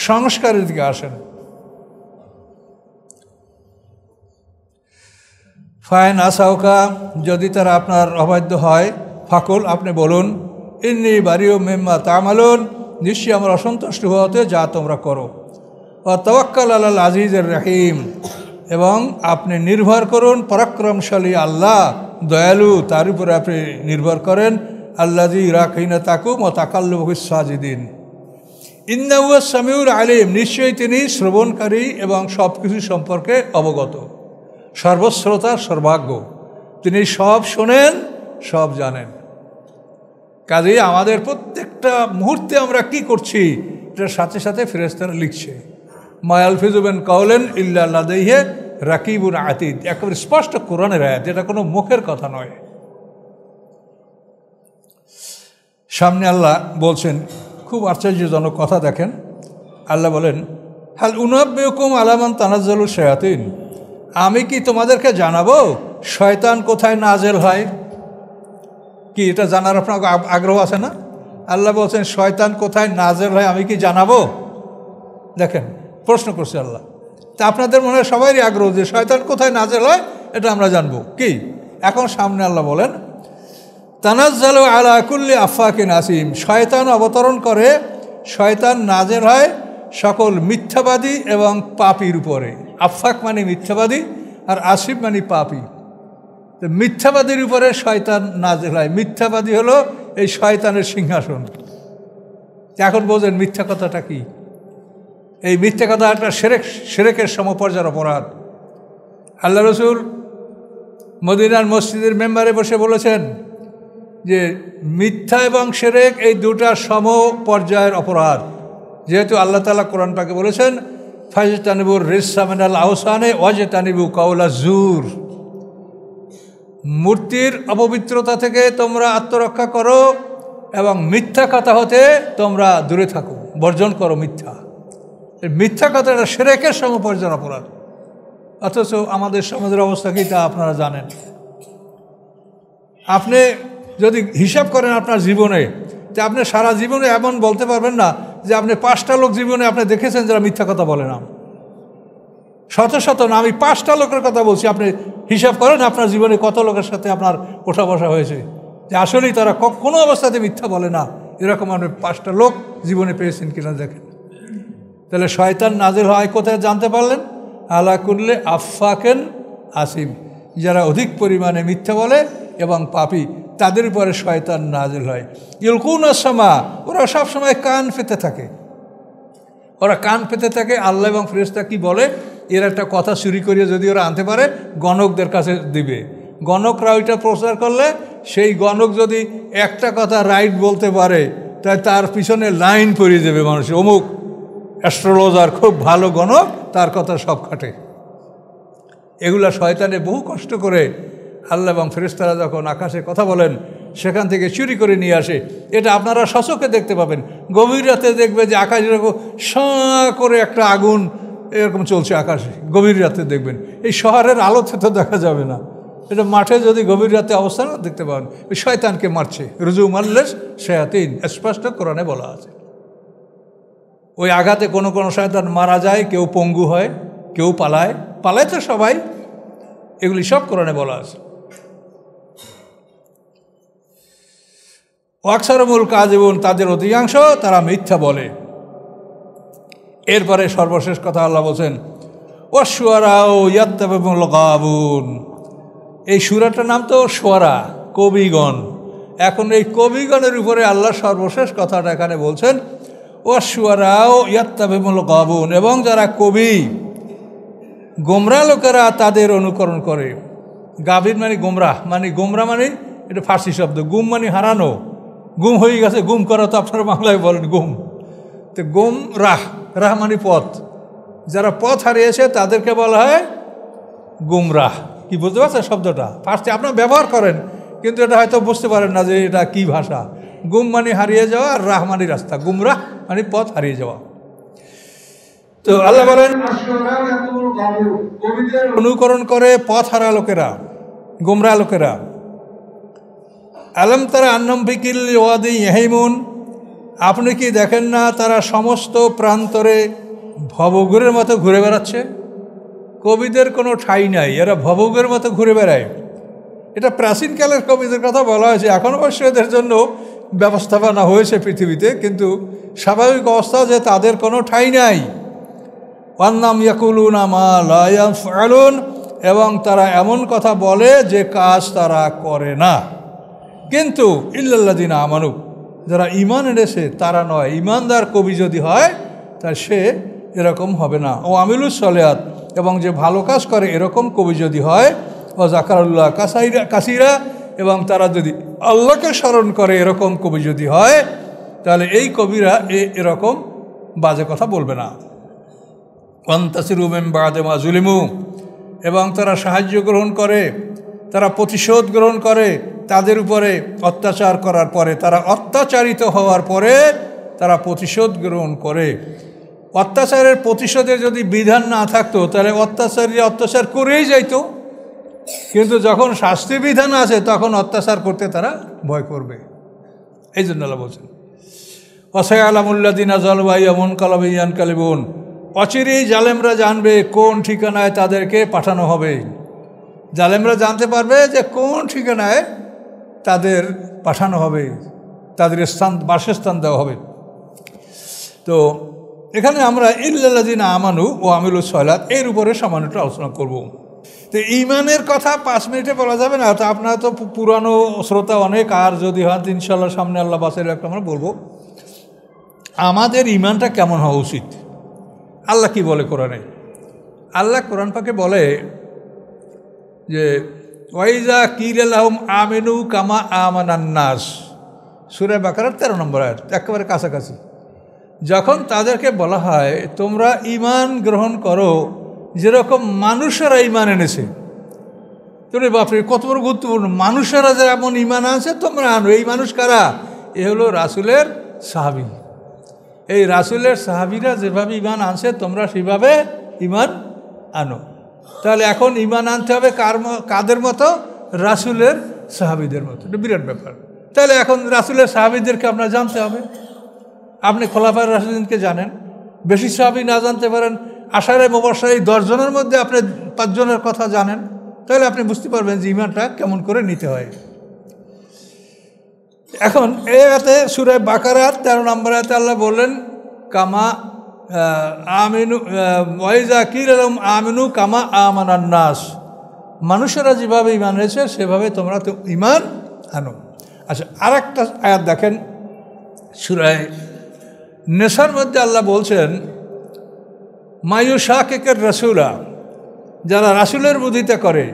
সংস্কারের দিকে আসেন। ফাইন আসাউকা, যদি তারা আপনার অবাধ্য হয়, ফাকুল, আপনি বলুন, ইন্নী বারিউ মিম্মা তা'মালুন, নিশ্চয়ই আমার অসন্তুষ্ট হতে যা তোমরা করো। ওয়া তাওয়াক্কাল আলাল আজিজুর রহিম, এবং আপনি নির্ভর করুন পরাক্রমশালী আল্লাহ, দয়ালু, তার উপরে আপনি নির্ভর করেন। আল্লাযী ইয়ারাকা তাকুম ওয়া তাকাল্লুবুকা ফিস সাজিদিন, ইন্নাহু হুয়াস সামিউল আলিম, নিশ্চয়ই তিনি শ্রবণকারী এবং সব কিছু সম্পর্কে অবগত, সর্বশ্রোতা, সর্বাজ্ঞ। তিনি সব শোনেন সব জানেন। কাজেই আমাদের প্রত্যেকটা মুহূর্তে আমরা কি করছি এটার সাথে সাথে ফেরেশতারা লিখছে। মা ইয়ালফিযু মিন কাওলিন ইল্লা লাদাইহি রাকিবুন আতীদ, একেবারে স্পষ্ট কোরআনের আয়াত, এটা কোনো মুখের কথা নয়। সামনে আল্লাহ বলছেন খুব আশ্চর্যজনক কথা, দেখেন আল্লাহ বলেন হাল উনাব্বিউকুম আলা মান তানাজ্জালুশ শায়াতিন, আমি কি তোমাদেরকে জানাবো শয়তান কোথায় নাজেল হয়? কি এটা জানার আপনার আগ্রহ আছে না? আল্লাহ বলছেন শয়তান কোথায় নাজেল হয় আমি কি জানাবো? দেখেন প্রশ্ন করছে আল্লাহ। তা আপনাদের মনে হয় সবারই আগ্রহ যে শয়তান কোথায় নাজেল হয় এটা আমরা জানবো। কি এখন সামনে আল্লাহ বলেন তানাজ্জালু আলা কুল্লি আফাকিন আসিম, শয়তান অবতরণ করে, শয়তান নাজেল হয় সকল মিথ্যাবাদী এবং পাপীর উপরে। আফাক মানে মিথ্যাবাদী আর আসিম মানে পাপী। তো মিথ্যাবাদীর উপরে শয়তান নাজেল হয়। মিথ্যাবাদী হলো এই শয়তানের সিংহাসন। এখন বোঝেন মিথ্যা কথাটা কি? এই মিথ্যা কথা একটা শিরকের সমপর্যায়ের অপরাধ। আল্লাহ রসুল মদিনার মসজিদের মেম্বারে বসে বলেছেন যে মিথ্যা এবং শিরক এই দুটা সমপর্যায়ের অপরাধ। যেহেতু আল্লাহ তাআলা কোরআন পাকে বলেছেন ফাজতানিবুর রিসসা মিনাল আওসানে ওয়াজতানিবু কাওলা জুর, মূর্তির অপবিত্রতা থেকে তোমরা আত্মরক্ষা করো এবং মিথ্যা কথা হতে তোমরা দূরে থাকো, বর্জন করো মিথ্যা। মিথ্যা কথা এটা শিরকের সমপর্যায়ের অপরাধ। অথচ আমাদের সমাজের অবস্থা কি তা আপনারা জানেন। আপনি যদি হিসাব করেন আপনার জীবনে, যে আপনি সারা জীবনে এমন বলতে পারবেন না যে আপনি 5টা লোক জীবনে আপনি দেখেছেন যারা মিথ্যা কথা বলে না। শত শত না, আমি 5টা লোকের কথা বলছি। আপনি হিসাব করেন আপনার জীবনে কত লোকের সাথে আপনার ওঠা বসা হয়েছে যে আসলেই তারা কোনো অবস্থাতে মিথ্যা বলে না, এরকম আপনি 5টা লোক জীবনে পেয়েছেন কিনা দেখেন। তাহলে শয়তান নাজিল হয় কোথায় জানতে পারলেন? আলা কুল্লি আফাকিন আসিম, যারা অধিক পরিমাণে মিথ্যা বলে এবং পাপী তাদের উপরে শয়তান নাজিল হয়। ইলকুনাস সামা, ওরা সবসময় কান পেতে থাকে। ওরা কান পেতে থাকে আল্লাহ এবং ফেরেশতা কি বলে এর একটা কথা চুরি করিয়ে যদি ওরা আনতে পারে গণকদের কাছে দিবে। গণকরা ওইটা প্রচার করলে সেই গণক যদি একটা কথা রাইট বলতে পারে তাই তার পিছনে লাইন পরিয়ে দেবে মানুষ, অমুক অ্যাস্ট্রোলজার খুব ভালো গণক, তার কথা সব খাটে। এগুলা শয়তানে বহু কষ্ট করে আল্লাহ এবং ফেরেশতারা যখন আকাশে কথা বলেন সেখান থেকে চুরি করে নিয়ে আসে। এটা আপনারা সচক্ষে দেখতে পাবেন। গভীর রাতে দেখবে যে আকাশ এরকম সাঁ করে একটা আগুন এরকম চলছে আকাশে, গভীর রাতে দেখবেন। এই শহরের আলোতে তো দেখা যাবে না, এটা মাঠে যদি গভীর রাতে অবস্থান দেখতে পাবেন। ওই শয়তানকে মারছে, রুজু মারলেস শায়াতিন, স্পষ্ট কোরআনে বলা আছে। ওই আঘাতে কোনো কোনো শয়তান মারা যায়, কেউ পঙ্গু হয়, কেউ পালায় তো সবাই, এগুলি সব কোরআনে বলা আছে। ওয়াকসারুল কাযিবুন, তাদের অধিকাংশ তারা মিথ্যা বলে। এরপরে সর্বশেষ কথা আল্লাহ বলছেন ওয়াশুআরাউ ইয়াত্তাবিউল গাবুন। এই সূরাটার নাম তো শুআরা, কবিগণ। এখন এই কবিগণের উপরে আল্লাহ সর্বশেষ কথাটা এখানে বলছেন ওয়াশুআরাউ ইয়াত্তাবিউল গাবুন, এবং যারা কবি গোমরা লোকেরা তাদের অনুকরণ করে। গাবিন মানে গোমরা, মানে এটা ফার্সি শব্দ। গুম মানে হারানো, গুম হয়ে গেছে, গুম করা তো আপনারা বাংলায় বলেন গুম। তো গুম রাহ মানে পথ। যারা পথ হারিয়েছে তাদেরকে বলা হয় গুমরাহ। কি বুঝতে পারছেন শব্দটা? ফার্স্টে আপনারা ব্যবহার করেন কিন্তু এটা হয়তো বুঝতে পারেন না যে এটা কি ভাষা। গুম মানে হারিয়ে যাওয়া, আর রাহ মানে রাস্তা, গুমরাহ মানে পথ হারিয়ে যাওয়া। তো আল্লাহ বলেন অনুকরণ করে পথ হারা লোকেরা, গুমরা লোকেরা। আলম তারা আন্নাম ফিকিল ওয়াদি ইয়াহিমুন, আপনি কি দেখেন না তারা সমস্ত প্রান্তরে ভবঘুরের মতো ঘুরে বেড়াচ্ছে। কবিদের কোনো ঠাঁই নাই, এরা ভবঘুরের মতো ঘুরে বেড়ায়। এটা প্রাচীনকালের কবিদের কথা বলা হয়েছে। এখন অবশ্য এদের জন্য ব্যবস্থাপনা হয়েছে পৃথিবীতে, কিন্তু স্বাভাবিক অবস্থা যে তাদের কোনো ঠাঁই নাই। ওয়ান্নাম ইয়াকুলুনা মা লা ইয়াফআলুন, এবং তারা এমন কথা বলে যে কাজ তারা করে না। কিন্তু ইল্লাল্লাযিনা আমানু, যারা ঈমান এনেছে তারা নয়। ঈমানদার কবি যদি হয় তা সে এরকম হবে না। ও আমিলুস সলিহাত, এবং যে ভালো কাজ করে এরকম কবি যদি হয়। ও জাকারুল্লাহ কাসিরা, এবং তারা যদি আল্লাহকে স্মরণ করে এরকম কবি যদি হয়, তাহলে এই কবিরা এরকম বাজে কথা বলবে না। ওয়ান্তাসিরু মিন বা'দি মা যুলিমু, এবং তারা সাহায্য গ্রহণ করে, তারা প্রতিশোধ গ্রহণ করে তাদের উপরে অত্যাচার করার পরে, তারা অত্যাচারিত হওয়ার পরে তারা প্রতিশোধ গ্রহণ করে। অত্যাচারের প্রতিশোধের যদি বিধান না থাকতো তাহলে অত্যাচারীরা অত্যাচার করেই যাইত, কিন্তু যখন শাস্তি বিধান আছে তখন অত্যাচার করতে তারা ভয় করবে। এই জন্য আল্লাহ বলছেন ওয়াসায়ালামুল্লাযিনা যালামু আইয়া মুনকালাবিন ইয়ানকালিবুন, অচিরেই জালেমরা জানবে কোন ঠিকানায় তাদেরকে পাঠানো হবে। জালেমরা জানতে পারবে যে কোন ঠিকানায় তাদের পাঠানো হবে, তাদের বাসস্থান দেওয়া হবে। তো এখানে আমরা ইল্লাল্লাযিনা আমানু ও আমিলুস সালাত এর উপরে সামান্য একটু আলোচনা করব। তো ঈমানের কথা 5 মিনিটে বলা যাবে না, তো আপনারা তো পুরানো শ্রোতা অনেক, আর যদি হয় ইনশাআল্লাহ সামনে আল্লাহ বাঁচাইলে একটা আমরা বলবো আমাদের ঈমানটা কেমন হওয়া উচিত। আল্লাহ কি বলে কোরআনে? আল্লাহ কোরআন পাকে বলে যে ওয়াইজা কিলা লাহুম আমিনু কামা আমানান নাস, সূরা বাকারার 13 নম্বর আয়াত, একেবারে কাছাকাছি। যখন তাদেরকে বলা হয় তোমরা ঈমান গ্রহণ করো যেরকম মানুষেরা ঈমান এনেছে, তোরে বাপরে কত বড় গুরুত্বপূর্ণ, মানুষেরা যেমন ঈমান আনছে তোমরা আনো। এই মানুষ কারা? এ হলো রাসূলের সাহাবী। এই রাসূলের সাহাবীরা যেভাবে ঈমান আনছে তোমরা সেভাবে ঈমান আনো। তাহলে এখন ঈমান আনতে হবে কাদের মতো? রাসূলের সাহাবীদের মতো। এটা বিরাট ব্যাপার। তাহলে এখন রাসূলের সাহাবীদেরকে আপনার জানতে হবে। আপনি খোলাফায়ে রাশিদিনকে জানেন, বেশি সাহাবী না জানতে পারেন, আশারে মুবাশশারিন 10 জনের মধ্যে আপনি 5 জনের কথা জানেন, তাহলে আপনি বুঝতে পারবেন যে ঈমানটা কেমন করে নিতে হয়। এখন এই আয়াতে সূরা বাকারার 13 নম্বর আয়াতে আল্লাহ বললেন কামা আমিনু ওয়াইজা কিলা লাহুম আমিনু কামা আমানান নাস, মানুষেরা যেভাবে ঈমান এনেছে সেভাবে তোমরা তো ঈমান আনো। আচ্ছা, আরেকটা আয়াত দেখেন সূরা নেসার মধ্যে আল্লাহ বলছেন মায়ুশাকিকের রাসূলা, যারা রাসূলের বিরোধিতা করে,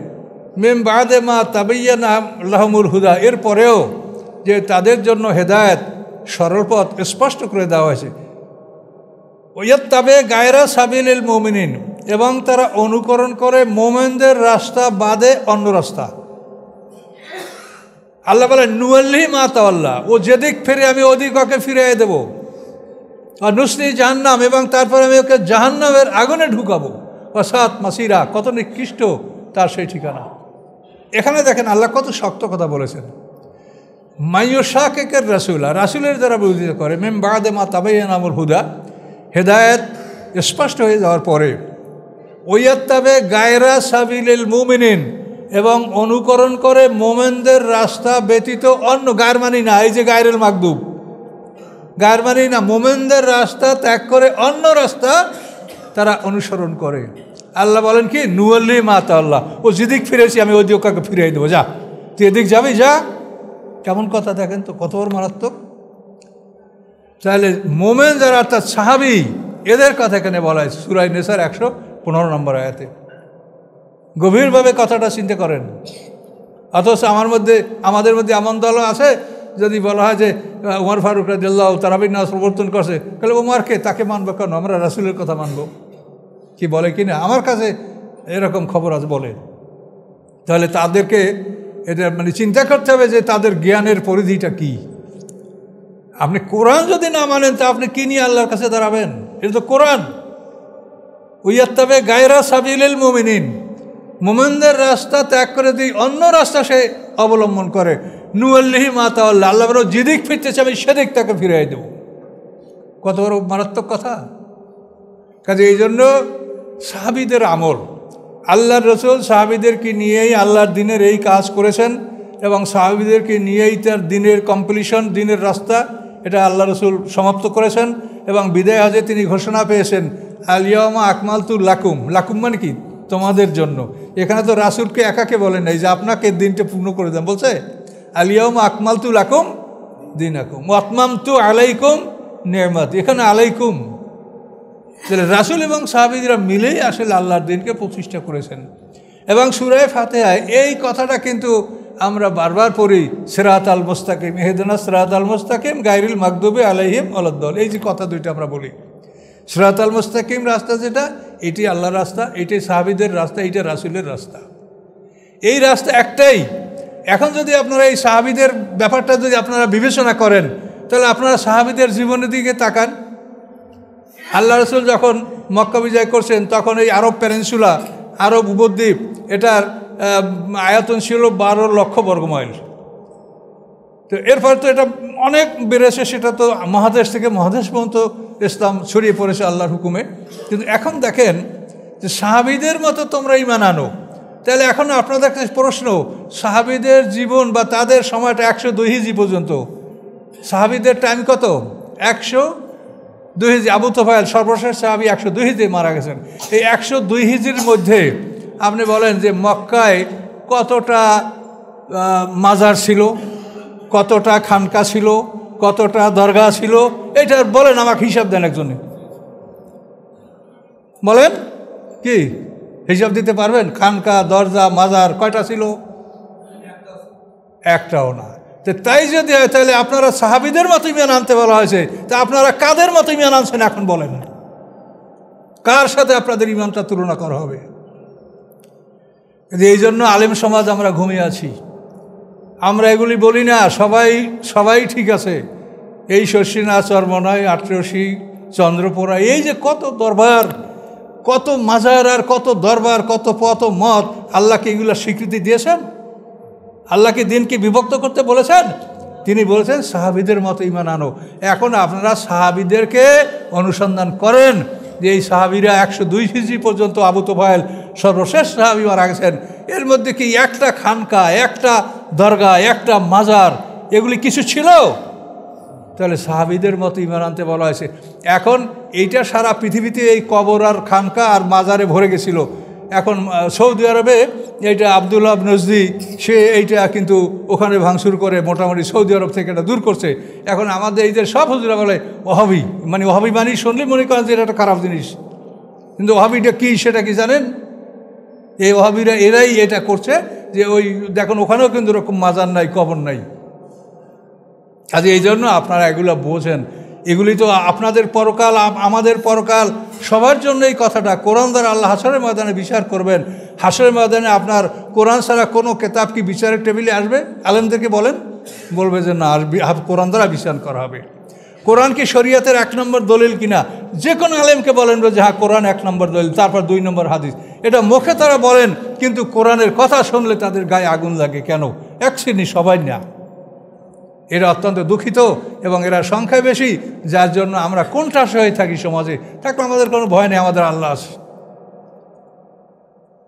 মিন বা'দে মা তাবায়্যানা লাহুমুল হুদা, এরপরেও যে তাদের জন্য হেদায়েত সরল পথ স্পষ্ট করে দেওয়া হয়েছে, ওয়াত্তাবে গায়রা সাবিলিল মুমিনিন, এবং তারা অনুকরণ করে মোমেনদের রাস্তা বাদে অন্য রাস্তা। আল্লাহ বলেন নুয়াল্লিহি মা তাওয়াল্লা, ও যেদিক ফিরে আমি ওদিক ওকে ফিরিয়ে দেবো, আর নুসলি জাহান্নাম, এবং তারপরে আমি ওকে জাহান্নামের আগুনে ঢুকাবো, ওয়াসাত মাসিরা, কত নিকৃষ্ট তার সেই ঠিকানা। এখানে দেখেন আল্লাহ কত শক্ত কথা বলেছেন। মায়ুশাকিকের রাসূলা, রাসূলের যারা বিরোধিতা করে, মিন বা'দে মা তাবায়্যানা লাহুমুল হুদা, হেদায়েত স্পষ্ট হয়ে যাওয়ার পরে, ওয়াত্তাবে গায়রা সাবিলিল মুমিনিন, এবং অনুকরণ করে মোমেনদের রাস্তা ব্যতীত অন্য, গায়ের মানি না, এই যে গায়রুল মাগদুব, গায়ের মানি না, মোমেনদের রাস্তা ত্যাগ করে অন্য রাস্তা তারা অনুসরণ করে। আল্লাহ বলেন কি নুয়াল্লিহি মা তাওয়াল্লা, ও যেদিক ফিরেছি আমি ওই দিকে ওকে ফিরিয়ে দেবো, যা তুই এদিক যাবি যা। কেমন কথা দেখেন তো, কত বড় মারাত্মক। তাহলে মোমেন যারা অর্থাৎ সাহাবী, এদের কথা এখানে বলা হয় সূরা নেসার 115 নম্বর আয়াতে। গভীরভাবে কথাটা চিন্তা করেন। অথচ আমাদের মধ্যে এমন দল আছে, যদি বলা হয় যে ওমর ফারুক রাদিয়াল্লাহু তারাবির নামাজ প্রবর্তন করছে, তাহলে ওমরকে তাকে মানবো কেন, আমরা রাসূলের কথা মানবো। কি বলে কি না, আমার কাছে এরকম খবর আছে বলে। তাহলে তাদেরকে এটা মানে চিন্তা করতে হবে যে তাদের জ্ঞানের পরিধিটা কি। আপনি কোরআন যদি না মানেন তা আপনি কি নিয়ে আল্লাহর কাছে দাঁড়াবেন? এটা তো কোরআন। ওয়াত্তাবে গায়রা সাবিলিল মুমিনিন, মুমিনদের রাস্তা ত্যাগ করে দিয়ে অন্য রাস্তা সে অবলম্বন করে, নুয়াল্লিহি মা তাওয়াল্লা, আল্লাহ বলে যেদিক ফিরতেছে আমি সেদিক তাকে ফিরিয়ে দেব। কত বড় মারাত্মক কথা। কাজে এই জন্য সাহাবীদের আমল, আল্লাহর রসুল সাহাবীদেরকে নিয়েই আল্লাহর দিনের এই কাজ করেছেন, এবং সাহাবীদেরকে নিয়েই তার দিনের কমপ্লিশন, দিনের রাস্তা এটা আল্লাহ রসুল সমাপ্ত করেছেন। এবং বিদায় হজে তিনি ঘোষণা পেয়েছেন আল ইয়াওমা আকমালতু লাকুম, লাকুম মানে কি তোমাদের জন্য। এখানে তো রাসূলকে একাকে বলেন নাই যে আপনাকে দিনটা পূর্ণ করে দেন, বলছে আল ইয়াওমা আকমালতু লাকুম দীনাকুম ওয়া আতমামতু আলাইকুম নি'মাতি, এখানে আলাইকুম। তাহলে রাসূল এবং সাহাবীরা মিলেই আসলে আল্লাহর দিনকে প্রতিষ্ঠা করেছেন। এবং সূরা ফাতিহায় এই কথাটা কিন্তু আমরা বারবার পড়ি সিরাত আল মুস্তাকিম, ইহদিনাস সিরাত আল মুস্তাকিম গায়রিল মাগদুবি আলাইহিম ওয়ালাদ-দাল্লিন। এই যে কথা দুইটা আমরা বলি, সিরাত আল মুস্তাকিম রাস্তা যেটা, এটি আল্লাহর রাস্তা, এটি সাহাবীদের রাস্তা, এইটা রাসূলের রাস্তা, এই রাস্তা একটাই। এখন যদি আপনারা এই সাহাবীদের ব্যাপারটা যদি আপনারা বিবেচনা করেন, তাহলে আপনারা সাহাবীদের জীবনের দিকে তাকান। আল্লাহ রাসূল যখন মক্কা বিজয় করছেন, তখন এই আরব পেনিনসুলা, আরব উপদ্বীপ, এটার আয়তন ছিল 12 লক্ষ বর্গমাইল। তো এরপর তো এটা অনেক বেড়েছে, সেটা তো মহাদেশ থেকে মহাদেশ পর্যন্ত ইসলাম ছড়িয়ে পড়েছে আল্লাহর হুকুমে। কিন্তু এখন দেখেন যে সাহাবীদের মতো তোমরা ঈমান আনো, তাহলে এখন আপনাদের কাছে প্রশ্ন, সাহাবীদের জীবন বা তাদের সময়টা 102 হিজরি পর্যন্ত, সাহাবীদের টাইম কত? 102 হিজরি। আবু তুফাইল সর্বশেষ সাহাবী 102 হিজরি মারা গেছেন। এই 102 হিজরির মধ্যে আপনি বলেন যে মক্কায় কতটা মাজার ছিল, কতটা খানকা ছিল, কতটা দরগা ছিল, এটা বলেন আমাকে, হিসাব দেন একজনে, বলেন কি হিসাব দিতে পারবেন? খানকা, দরজা, মাজার কয়টা ছিল? একটাও না। তো তাই যদি হয়, তাহলে আপনারা সাহাবীদের মতো ঈমান আনতে বলা হয়েছে, তা আপনারা কাদের মতো ঈমান আনছেন এখন বলেন? কার সাথে আপনাদের ঈমানটা তুলনা করা হবে? এই জন্য আলেম সমাজ আমরা ঘুমিয়ে আছি। আমরা এগুলি বলি না, সবাই ঠিক আছে। এই শর্ষিনা, চরমনাই, আটরশি, চন্দ্রপোড়া, এই যে কত দরবার, কত মাজার, আর কত দরবার, কত পথ মত, আল্লাহকে এগুলো স্বীকৃতি দিয়েছেন? আল্লাহকে দিনকে বিভক্ত করতে বলেছেন? তিনি বলেছেন সাহাবীদের মতো ঈমান আনো। এখন আপনারা সাহাবীদেরকে অনুসন্ধান করেন যে এই সাহাবীরা 102 হিজরি পর্যন্ত, আবু তুফাইল সর্বশেষ সাহাবী মারা গেছেন, এর মধ্যে কি একটা খানকা, একটা দরগা, একটা মাজার, এগুলি কিছু ছিল? তাহলে সাহাবীদের মতো ঈমান আনতে বলা হয়েছে। এখন এইটা সারা পৃথিবীতে এই কবর আর খানকা আর মাজারে ভরে গেছিল। এখন সৌদি আরবে এইটা আব্দুল্লাহ নজদি, সে এইটা কিন্তু ওখানে ভাঙচুর করে মোটামুটি সৌদি আরব থেকে এটা দূর করছে। এখন আমাদের এইদের সব হুজুরা বলে ওহাবি, মানে ওহাবি মানে শুনলে মনে করেন যে এটা একটা খারাপ জিনিস, কিন্তু ওহাবিটা কী সেটা কি জানেন? এই ওহাবিরা এরাই এটা করছে যে ওই দেখুন ওখানেও কিন্তু এরকম মাজার নাই, কবর নাই। কাজে এই জন্য আপনারা এগুলো বোঝেন, এগুলি তো আপনাদের পরকাল, আমাদের পরকাল, সবার জন্য এই কথাটা। কোরআন দ্বারা আল্লাহ হাসরের ময়দানে বিচার করবেন। হাসরের ময়দানে আপনার কোরআন ছাড়া কোনো কেতাব কি বিচারের টেবিলে আসবে? আলেমদেরকে বলেন, বলবে যে না, কোরআন দ্বারা বিচার করা হবে। কোরআন কি শরীয়তের 1 নম্বর দলিল কিনা? যে কোনো আলেমকে বলেন যে হ্যাঁ কোরআন 1 নম্বর দলিল, তারপর 2 নম্বর হাদিস, এটা মুখে তারা বলেন, কিন্তু কোরআনের কথা শুনলে তাদের গায়ে আগুন লাগে। কেন? এক শ্রেণী, সবাই না। এরা অত্যন্ত দুঃখিত এবং এরা সংখ্যায় বেশি, যার জন্য আমরা কোণঠাসা হয়ে থাকি সমাজে। থাকলে আমাদের কোনো ভয় নেই, আমাদের আল্লাহ আছে,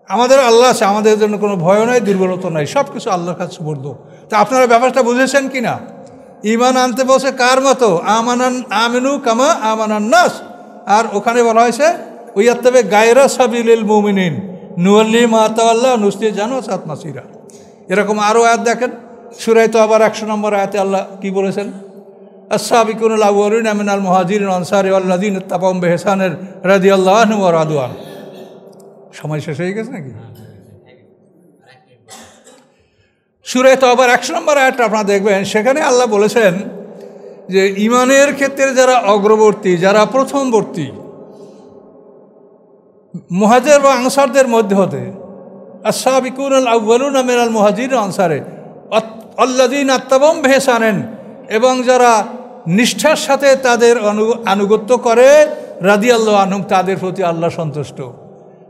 আমাদের আল্লাহ আছে, আমাদের জন্য কোনো ভয় নাই, দুর্বলতা নাই, সব কিছু আল্লাহর কাছে সুপর্দ। তা আপনারা ব্যাপারটা বুঝেছেন কি না? ঈমান আনতে বসে কার মতো? আমিনু কামা আমানান নাস। আর ওখানে বলা হয়েছে ওয়াত্তাবি গায়রা সাবিলিল মুমিনিন নুওয়াল্লি মা তাওয়াল্লা নুসলি জাহান্নাম ওয়া সাআত মাসিরা। এরকম আরও আয়াত দেখেন, সূরা আবার 100 নম্বর আয়াতে আল্লাহ কি বলেছেন? আস-সাবিকুনাল আউয়ালুনা মিনাল মুহাজিরিন ওয়াল আনসারি ওয়াল্লাযিনা তাবাউহুম বিইহসান রাদিয়াল্লাহু আনহুম ওয়া রাদু আনহু। সময় শেষ হয়ে গেছে নাকি? সূরা আবার 100 নম্বর আয়াতটা আপনারা দেখবেন, সেখানে আল্লাহ বলেছেন যে ঈমানের ক্ষেত্রে যারা অগ্রবর্তী, যারা প্রথমবর্তী, মুহাজির বা আনসারদের মধ্যে হতে, আস-সাবিকুনাল আউয়ালুনা মিনাল মুহাজিরিন ওয়াল আনসারি আল্লাযিনা তাবাউহুম বিইহসান, এবং যারা নিষ্ঠার সাথে তাদের আনুগত্য করে, রাদিয়াল্লাহু আনহুম, তাদের প্রতি আল্লাহ সন্তুষ্ট।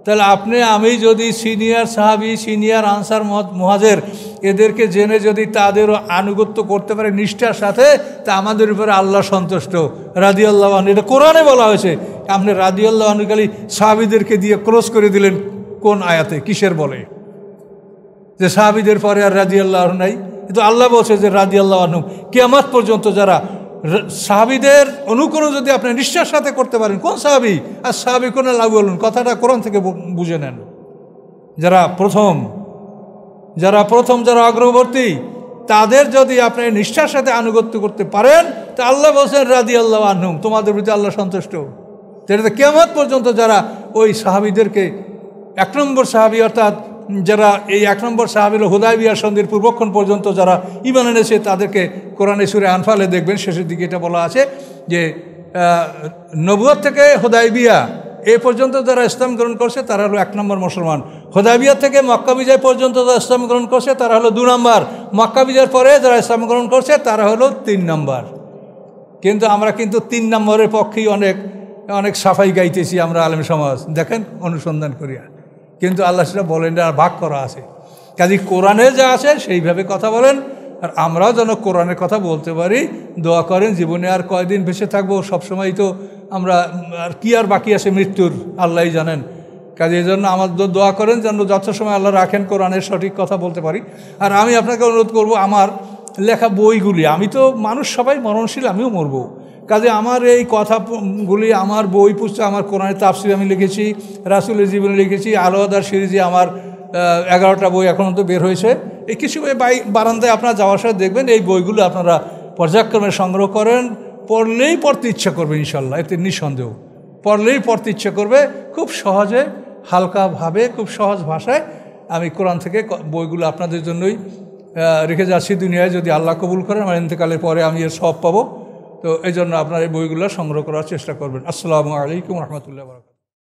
তাহলে আপনি আমি যদি সিনিয়র সাহাবী, সিনিয়র আনসার, মুহাজির এদেরকে জেনে যদি তাদের আনুগত্য করতে পারে নিষ্ঠার সাথে, তা আমাদের উপরে আল্লাহ সন্তুষ্ট, রাদিয়াল্লাহু আনহু। এটা কোরআনে বলা হয়েছে। আপনি রাদিয়াল্লাহু আনহু খালি সাহাবীদেরকে দিয়ে ক্রস করে দিলেন কোন আয়াতে? কিসের বলে যে সাহাবীদের পরে আর রাদিয়াল্লাহু আনহু নাই? কিন্তু আল্লাহ বলছে যে রাদিয়াল্লাহু আনহু। কিয়ামত পর্যন্ত যারা সাহাবীদের অনুকরণ যদি আপনি নিষ্ঠার সাথে করতে পারেন, কোন সাহাবী? আর সাহাবিকুনাল আউয়ালুন, কথাটা কোরআন থেকে বুঝে নেন। যারা প্রথম, যারা অগ্রবর্তী, তাদের যদি আপনি নিষ্ঠার সাথে আনুগত্য করতে পারেন, তা আল্লাহ বলছেন রাদিয়াল্লাহু আনহুম, তোমাদের প্রতি আল্লাহ সন্তুষ্ট। যেটাতে কিয়ামত পর্যন্ত যারা ওই সাহাবীদেরকে 1 নম্বর সাহাবী অর্থাৎ যারা এই 1 নম্বর সাহাবীর হুদায়বিয়া সন্ধির পূর্বক্ষণ পর্যন্ত যারা ঈমান এনেছে তাদেরকে কোরআনে সূরা আনফালে দেখবেন শেষের দিকে এটা বলা আছে যে নবুয়ত থেকে হুদায়বিয়া এ পর্যন্ত যারা ইসলাম গ্রহণ করছে তারা হলো 1 নম্বর মুসলমান। হুদায়বিয়া থেকে মক্কা বিজয় পর্যন্ত যারা ইসলাম গ্রহণ করছে তারা হলো 2 নম্বর। মক্কা বিজয়ের পরে যারা ইসলাম গ্রহণ করছে তারা হলো 3 নম্বর। কিন্তু আমরা কিন্তু 3 নম্বরের পক্ষেই অনেক সাফাই গাইতেছি আমরা আলেম সমাজ, দেখেন অনুসন্ধান করিয়া। কিন্তু আল্লাহ সেটা বলেন আর ভাগ করা আছে। কাজে কোরআনে যা আছে সেইভাবে কথা বলেন, আর আমরাও যেন কোরআনের কথা বলতে পারি। দোয়া করেন, জীবনে আর কয়দিন বেঁচে থাকবো, সবসময় তো আমরা আর কি আর বাকি আছে মৃত্যুর, আল্লাহই জানেন। কাজে এই জন্য আমাদের দোয়া করেন যেন যথাসময় আল্লাহ রাখেন কোরআনের সঠিক কথা বলতে পারি। আর আমি আপনাকে অনুরোধ করব, আমার লেখা বইগুলি, আমি তো মানুষ, সবাই মরণশীল, আমিও মরব। কাজে আমার এই কথাগুলি, আমার বই পুস্তক, আমার কোরআনের তাফসীর আমি লিখেছি, রাসূলের জীবনী লিখেছি, আল-ওয়াদার সিরিজে আমার 11টা বই এখন তো বের হয়েছে। এই কিছু বই বারান্দায় আপনারা যাওয়ার সাথে দেখবেন, এই বইগুলো আপনারা পর্যায়ক্রমে সংগ্রহ করেন। পড়লেই পড়তে ইচ্ছা করবে ইনশাল্লাহ, এতে নিঃসন্দেহ। পড়লেই পড়তে ইচ্ছা করবে। খুব সহজে, হালকাভাবে, খুব সহজ ভাষায় আমি কোরআন থেকে বইগুলো আপনাদের জন্যই রেখে যাচ্ছি দুনিয়ায়। যদি আল্লাহ কবুল করেন, আমার ইন্তেকালের পরে আমি এর সওয়াব পাবো। তো এই জন্য আপনার এই বইগুলো সংগ্রহ করার চেষ্টা করবেন। আসসালামু আলাইকুম রহমতুল্লাহ।